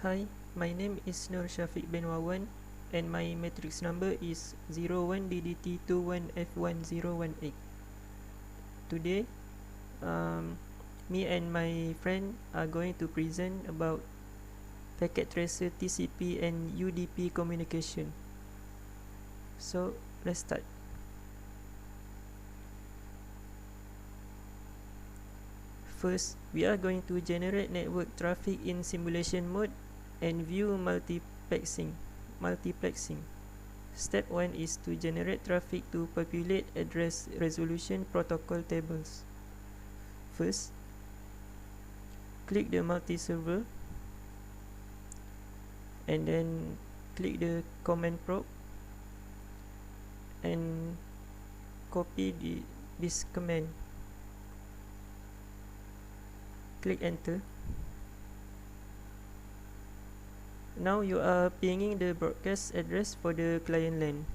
Hi, my name is Shafiq bin Wawan and my matrix number is 01DDT21F1018. Today, me and my friend are going to present about packet tracer TCP and UDP communication. So, let's start. First, we are going to generate network traffic in simulation mode and view multiplexing. Step 1 is to generate traffic to populate address resolution protocol tables. First, click the multi-server and then click the command prompt and copy this command. Click enter. Now you are pinging the broadcast address for the client LAN.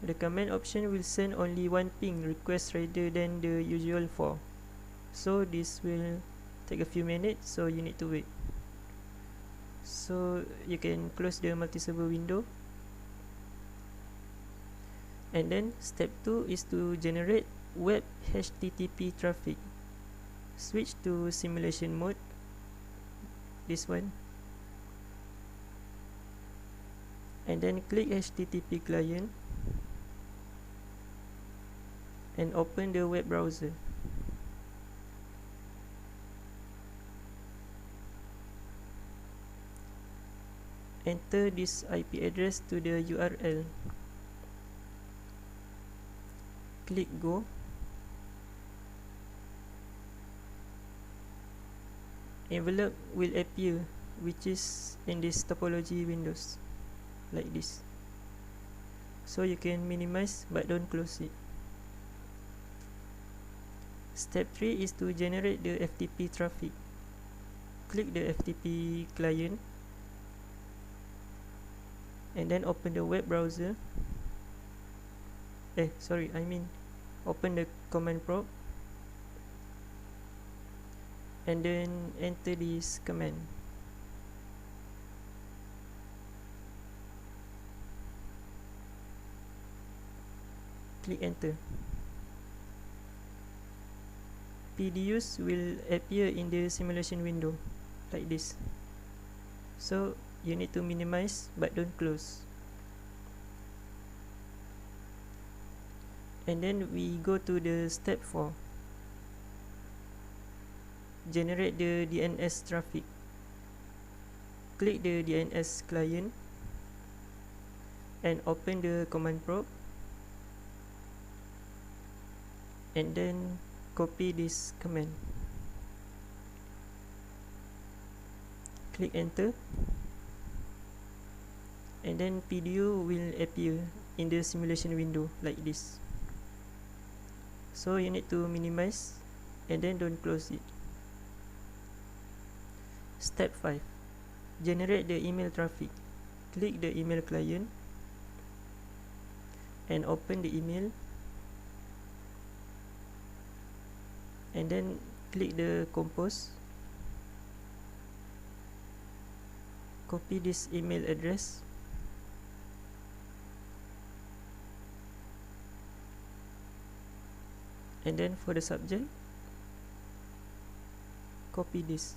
The command option will send only one ping request rather than the usual 4. So this will take a few minutes, so you need to wait. So you can close the multi-server window. And then step 2 is to generate web HTTP traffic. Switch to simulation mode, this one, and then click HTTP client and open the web browser. Enter this IP address to the URL. Click go. Envelope will appear, which is in this topology windows, like this. So you can minimize but don't close it. Step 3 is to generate the FTP traffic. Click the FTP client and then open the web browser. Open the command prompt and then enter this command. Click enter. PDUs will appear in the simulation window like this. So you need to minimize but don't close. And then we go to the step 4. Generate the DNS traffic. Click the DNS client and open the command prompt and then copy this command. Click enter and then PDU will appear in the simulation window like this. So you need to minimize and then don't close it. Step 5. Generate the email traffic. Click the email client and open the email and then click the compose. Copy this email address and then for the subject, copy this.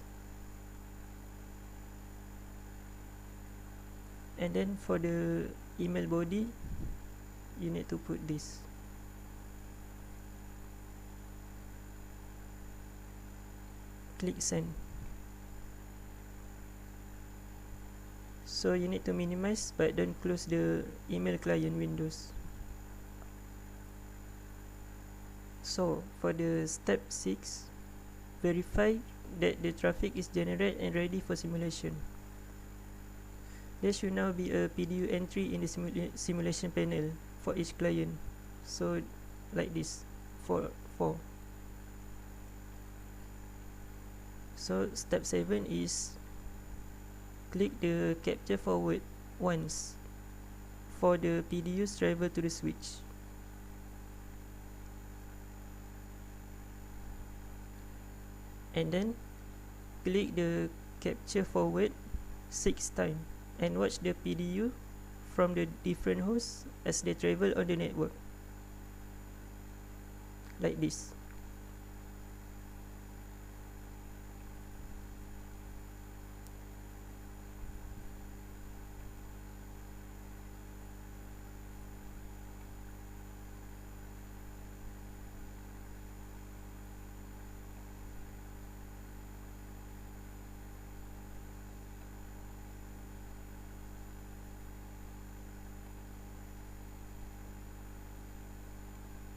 And then for the email body, you need to put this. Click send. So you need to minimize but don't close the email client windows. So for the step 6, verify that the traffic is generated and ready for simulation. There should now be a PDU entry in the simulation panel for each client. So like this, for 4. So step 7 is click the capture forward once for the PDUs travel to the switch. And then click the capture forward 6 times and watch the PDU from the different hosts as they travel on the network, like this.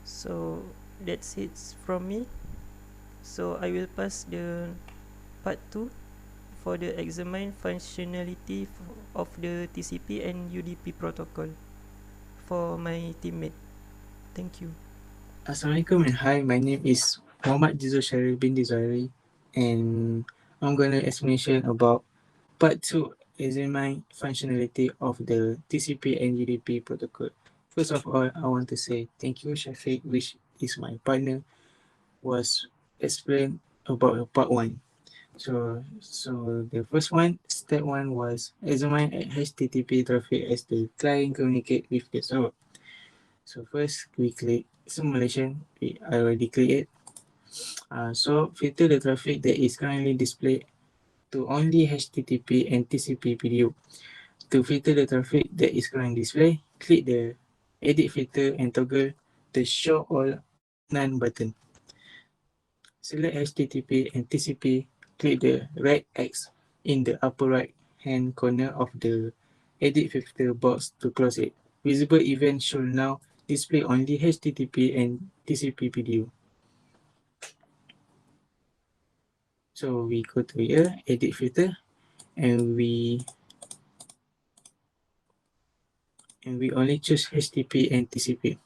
So that's it from me. So I will pass the part 2 for the examine functionality of the TCP and UDP protocol for my teammate. Thank you. Assalamualaikum and hi, my name is DzulShahril binti, and I'm going to explanation about part 2, examine functionality of the TCP and UDP protocol. First of all, I want to say thank you, Shafiq, which is my partner, was explained about part 1. So the first one, step 1 was examine HTTP traffic as the client communicate with the server. So first we click simulation. I already click it. So filter the traffic that is currently displayed to only HTTP and TCP video. To filter the traffic that is currently displayed, click the edit filter and toggle the show all none button. Select HTTP and TCP, click the red X in the upper right hand corner of the edit filter box to close it. Visible event should now display only HTTP and TCP video. So we go to here, edit filter, and we only choose HTTP and TCP.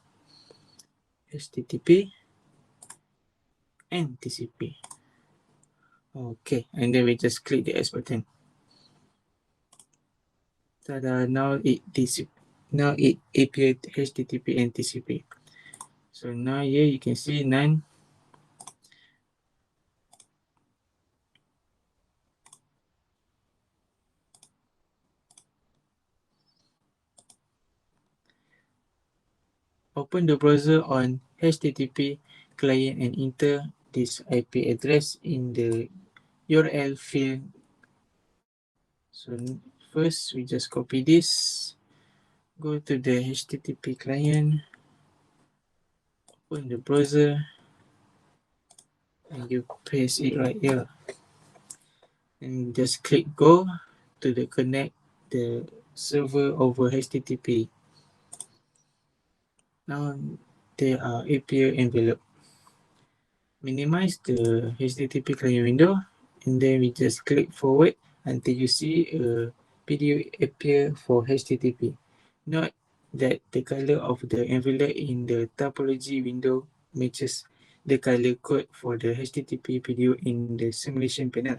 HTTP and TCP. Okay, and then we just click the X button. Tada! Now it appeared HTTP and TCP. So now here you can see none. Open the browser on HTTP client and enter this IP address in the URL field. So first we just copy this, go to the HTTP client, open the browser, and you paste it right here. And just click go to the connect the server over HTTP. Now there are API envelope. Minimize the HTTP client window, and then we just click forward until you see a video appear for HTTP. Note that the color of the envelope in the topology window matches the color code for the HTTP video in the simulation panel.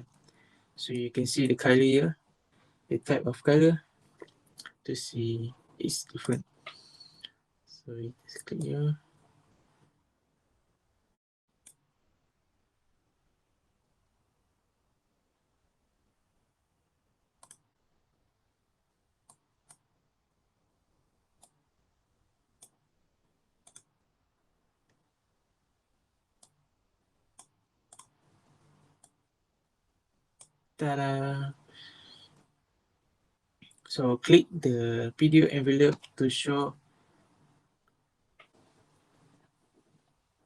So you can see the color here, the type of color to see it's different. So we just click here. Ta-da! So click the video envelope to show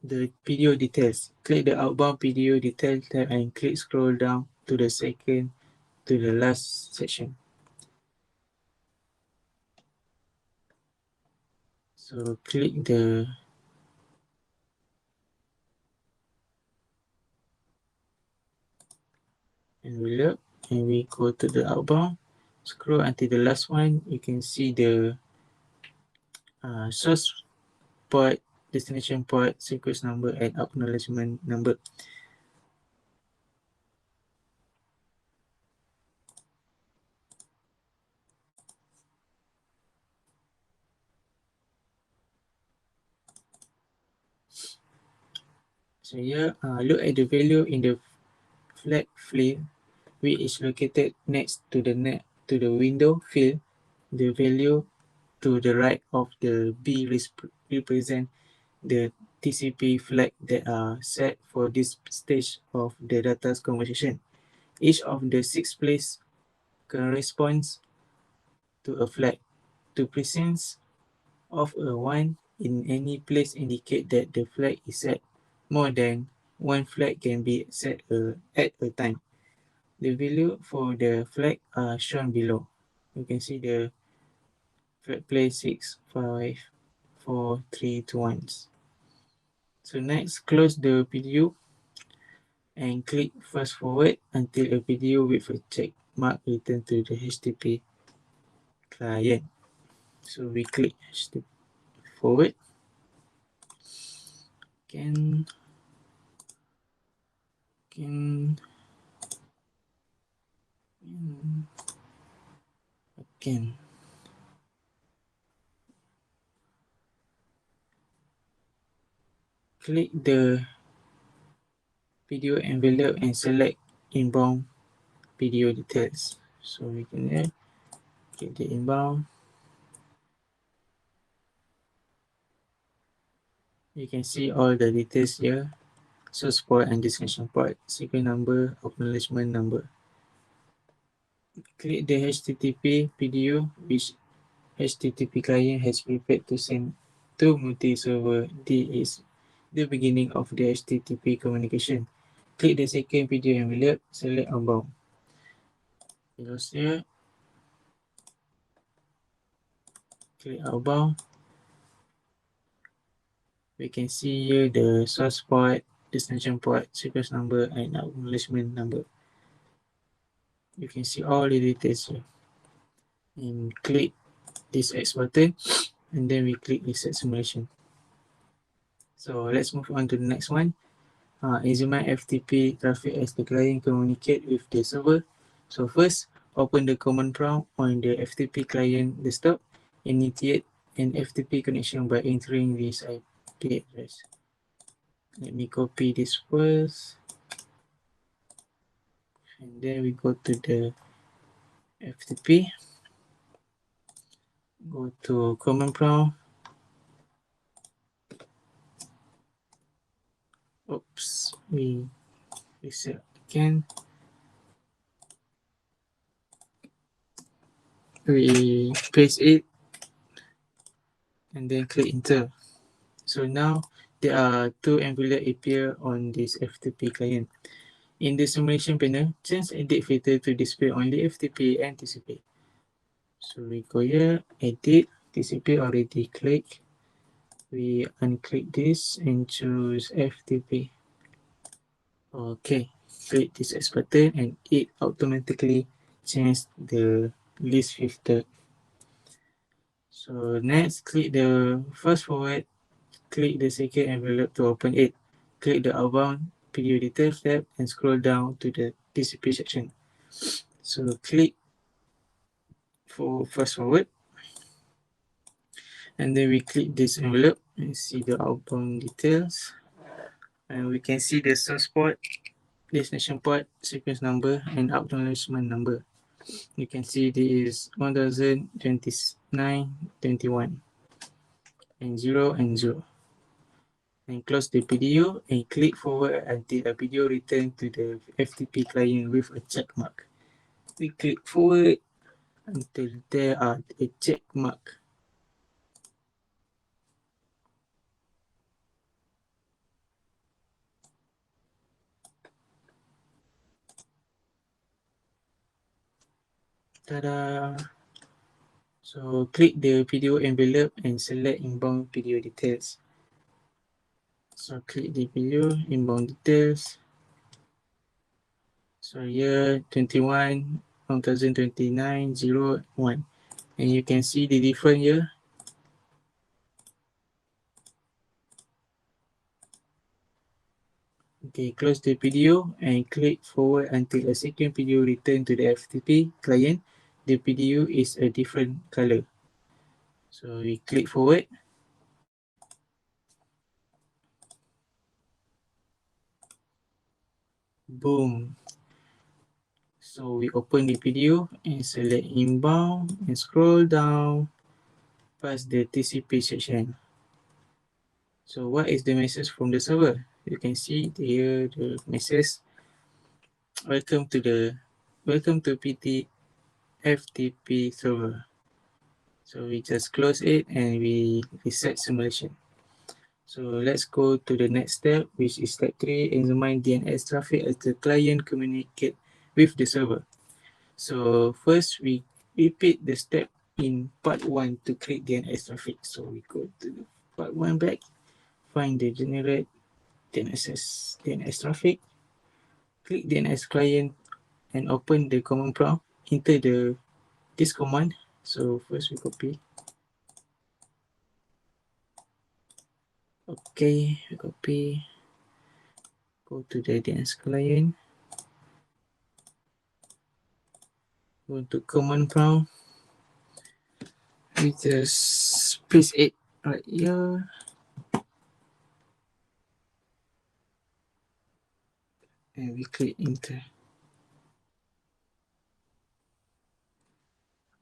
the video details. Click the outbound video detail tab and click scroll down to the second to the last section. So click the envelope and we go to the outbound. Scroll until the last one. You can see the source port, destination port, sequence number, and acknowledgement number. So here, look at the value in the flag field, which is located next to the net to the window field, the value to the right of the B represent the TCP flag that are set for this stage of the data's conversation. Each of the 6 place corresponds to a flag. To presence of a 1 in any place indicate that the flag is set. More than one flag can be set at a time. The value for the flag are shown below. You can see the flag place 6, 5, 4, 3, 2, 1. So next, close the PDU and click fast forward until a PDU with a check mark return to the HTTP client. So we click HTTP forward. Can can can click the video envelope and select inbound video details. So we can click the inbound. You can see all the details here. Source port and destination port, sequence number, acknowledgement number. Click the HTTP PDU which HTTP client has prepared to send to multi-server. This is the beginning of the HTTP communication. Click the second video envelope, select outbound. Close here. Click outbound. We can see here the source port, destination port, sequence number, and acknowledgement number. You can see all the details here. And click this X button, and then we click reset simulation. So let's move on to the next one. Examine FTP traffic as the client communicate with the server. So first, open the command prompt on the FTP client desktop. Initiate an FTP connection by entering this IP address. Let me copy this first. And then we go to the FTP. Go to command prompt. Oops, we reset again. We paste it and then click enter. So now there are two envelopes appear on this FTP client. In the simulation panel, change edit filter to display only FTP and TCP. So we go here, edit, TCP already click. We unclick this and choose FTP. Okay, click this X button and it automatically changes the list filter. So next, click the fast forward, click the second envelope to open it. Click the outbound video details tab and scroll down to the TCP section. So click for fast forward, and then we click this envelope and see the outbound details. And we can see the source port, destination port, sequence number, and acknowledgement number. You can see this is 1029.21 and 0 and 0. And close the PDU and click forward until a video return to the FTP client with a check mark. We click forward until there are a check mark. Ta-da! So click the video envelope and select inbound video details. So click the video inbound details. So here 21 1029 01, and you can see the difference here. Okay, close the PDU and click forward until a second PDU return to the FTP client. The PDU is a different color. So we click forward. Boom. So we open the video and select inbound and scroll down past the TCP section. So what is the message from the server? You can see here the message. Welcome to PT FTP server. So we just close it and we reset simulation. So let's go to the next step, which is step 3, examine DNS traffic as the client communicate with the server. So first we repeat the step in part 1 to create DNS traffic. So we go to part 1 back, find the generate DNS traffic, click DNS client and open the command prompt, enter this command. So first we copy. Okay, we copy, go to the DNS client, go to command prompt, we just paste it right here and we click enter.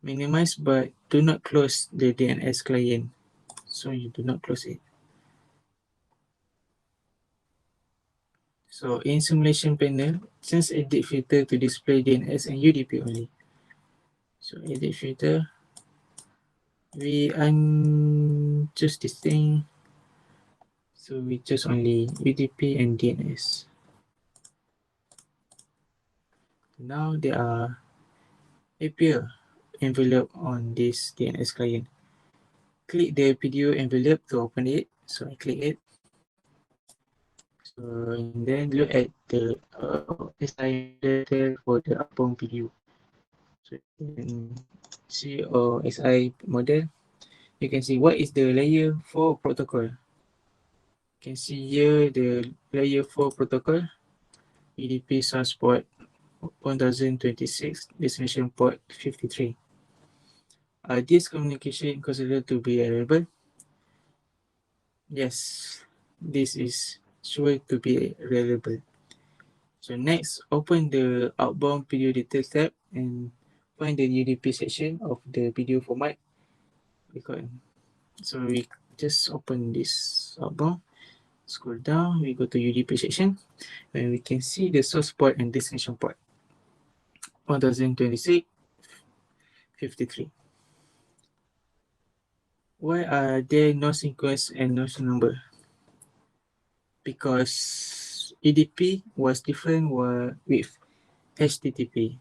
Minimize but do not close the DNS client. So you do not close it. So in simulation panel, change edit filter to display DNS and UDP only. So edit filter, we unchoose this thing. So we choose only UDP and DNS. Now there are appear envelope on this DNS client. Click the video envelope to open it. So I click it. So and then look at the SI model for the outbound video. So you can see SI model. You can see what is the layer 4 protocol. You can see here the layer 4 protocol. UDP source port 1026, destination port 53. Are these communication considered to be reliable? Yes, this is sure to be reliable. So next, open the outbound video details tab and find the UDP section of the video format. So we just open this outbound, scroll down, we go to UDP section, and we can see the source port and destination port 1026, 53. Why are there no sequence and no number? Because UDP was different with HTTP.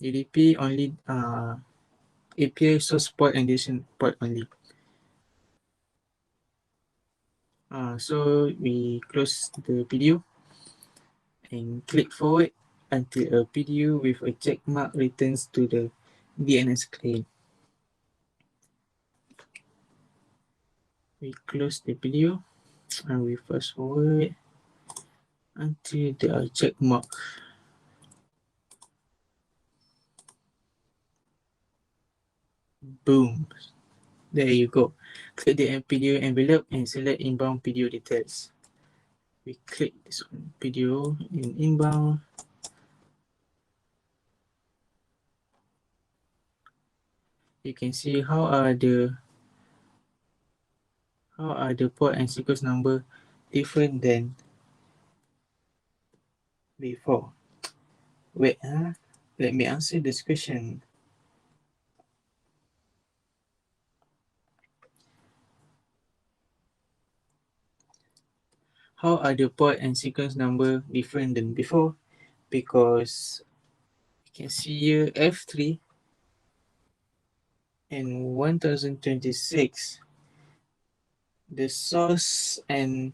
UDP only API source port and destination port only. So we close the video and click forward until a video with a check mark returns to the DNS client. We close the video and we fast forward until the check mark. Boom. There you go. Click the video envelope and select inbound video details. We click this one, video in inbound. You can see how are the port and sequence number different than before. Wait, let me answer this question. How are the port and sequence number different than before? Because you can see here F3 and 1026. The source and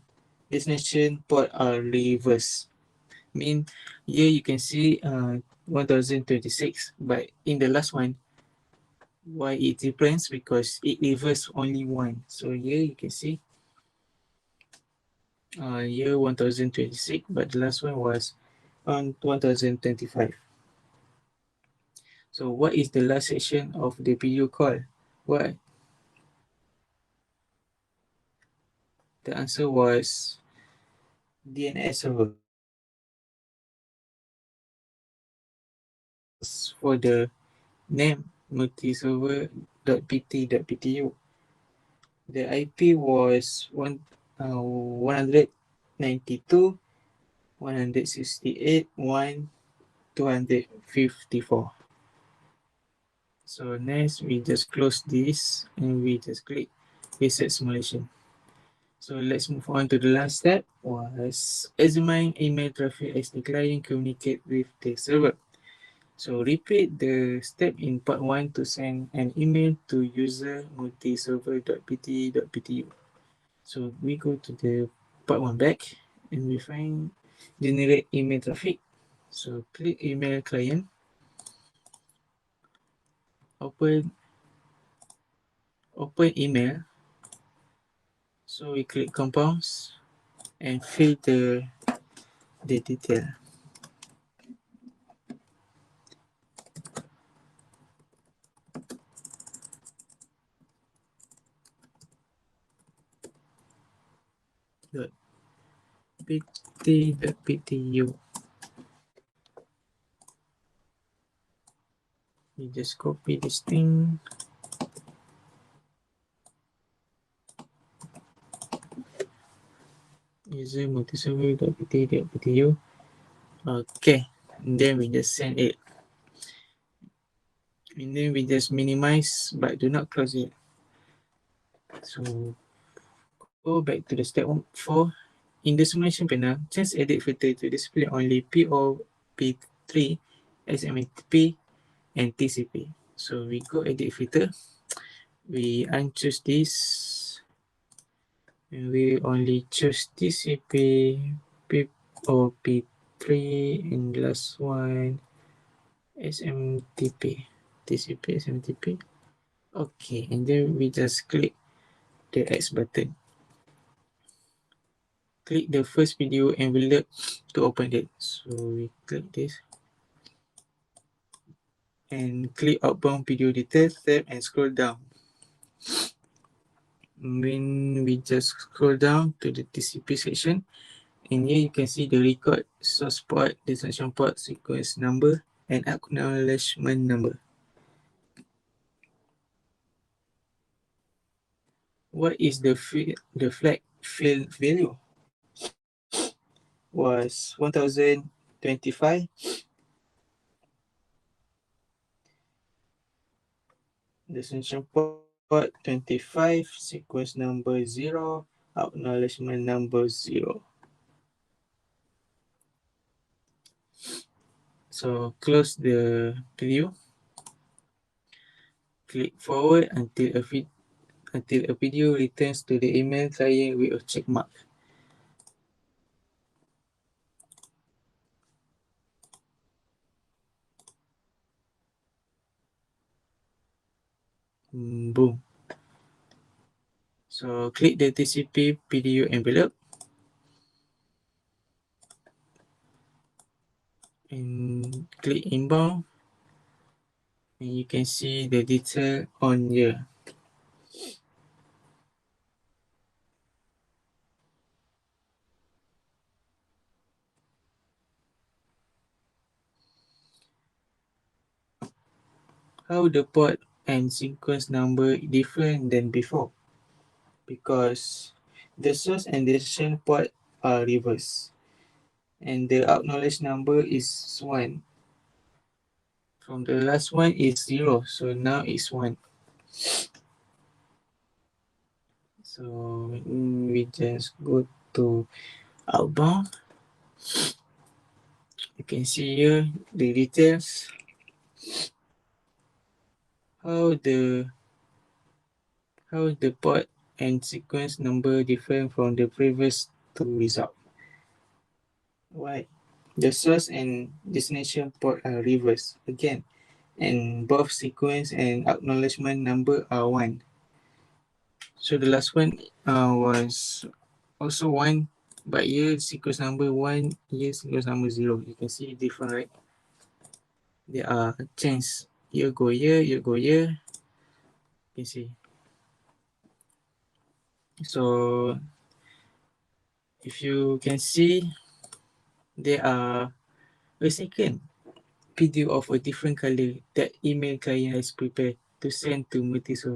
destination port are reversed. Mean here you can see 1026, but in the last one, why it different? Because it reversed only one. So here you can see year 1026, but the last one was on 1025. So what is the last section of the video call? What? The answer was DNS server. for the name multiserver.pt.ptu. The IP was 192, 168, 254. So next we just close this and we just click reset simulation. So let's move on to the last step was examine email traffic as the client communicate with the server. So repeat the step in part 1 to send an email to user multiserver.pt.ptu. So we go to the part 1 back and we find generate email traffic. So click email client, open email. So we click compounds and fill the detail. .pt.ptu. You just copy this thing. User multiserver.pt.ptu. Okay, and then we just send it. And then we just minimize, but do not close it. So go back to the step 4. In the simulation panel, change edit filter to display only POP3, SMTP, and TCP. So we go edit filter. We unchoose this. And we only choose TCP, POP3, and last one SMTP. TCP, SMTP. Okay, and then we just click the X button. Click the first video envelope to open it. So we click this and click outbound video details tab and scroll down. When we just scroll down to the TCP section, and here you can see the record source port, destination port, sequence number, and acknowledgement number. What is the flag field value? Was 1025. Destination port 25, sequence number 0, acknowledgement number 0. So close the preview. Click forward until a video returns to the email client with a check mark. Boom. So click the TCP PDU envelope and click inbound, and you can see the detail on here. How the port and sequence number different than before? Because the source and destination port are reversed, and the acknowledged number is 1. From the last one is 0, so now it's 1. So we just go to outbound. You can see here the details, how the port and sequence number different from the previous two result. Why? The source and destination port are reversed again, and both sequence and acknowledgement number are 1. So the last one was also 1, but here sequence number 1, here sequence number 0. You can see different, right? There are change. Here go here, here go here. You can see. So if you can see, there are a second video of a different color that email client has prepared to send to Matriks.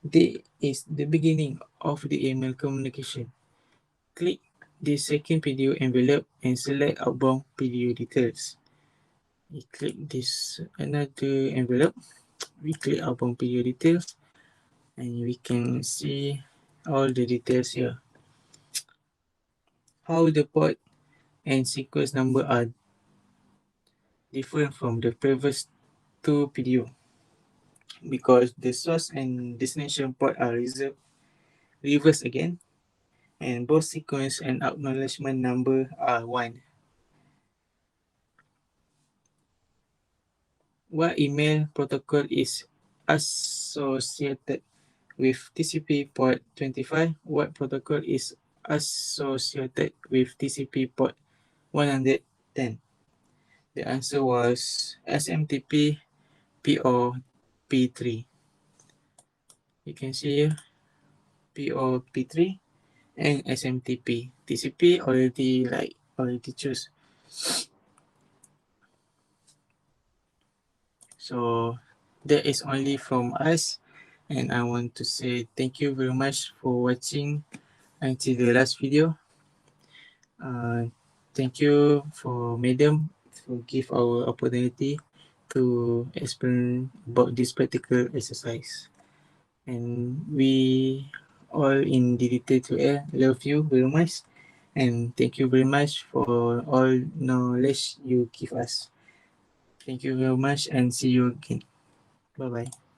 This is the beginning of the email communication. Click the second video envelope and select outbound video details. We click this another envelope. We click outbound video details and we can see all the details here. How the port and sequence number are different from the previous two video because the source and destination port are reversed again, and both sequence and acknowledgement number are 1. What email protocol is associated with TCP port 25? What protocol is associated with TCP port 110? The answer was SMTP POP3. You can see here POP3 and SMTP. TCP already choose. So that is only from us, and I want to say thank you very much for watching until the last video. Thank you for Madam for give our opportunity to explain about this particular exercise. And we all in DDT to air love you very much, and thank you very much for all knowledge you give us. Thank you very much and see you again. Bye bye.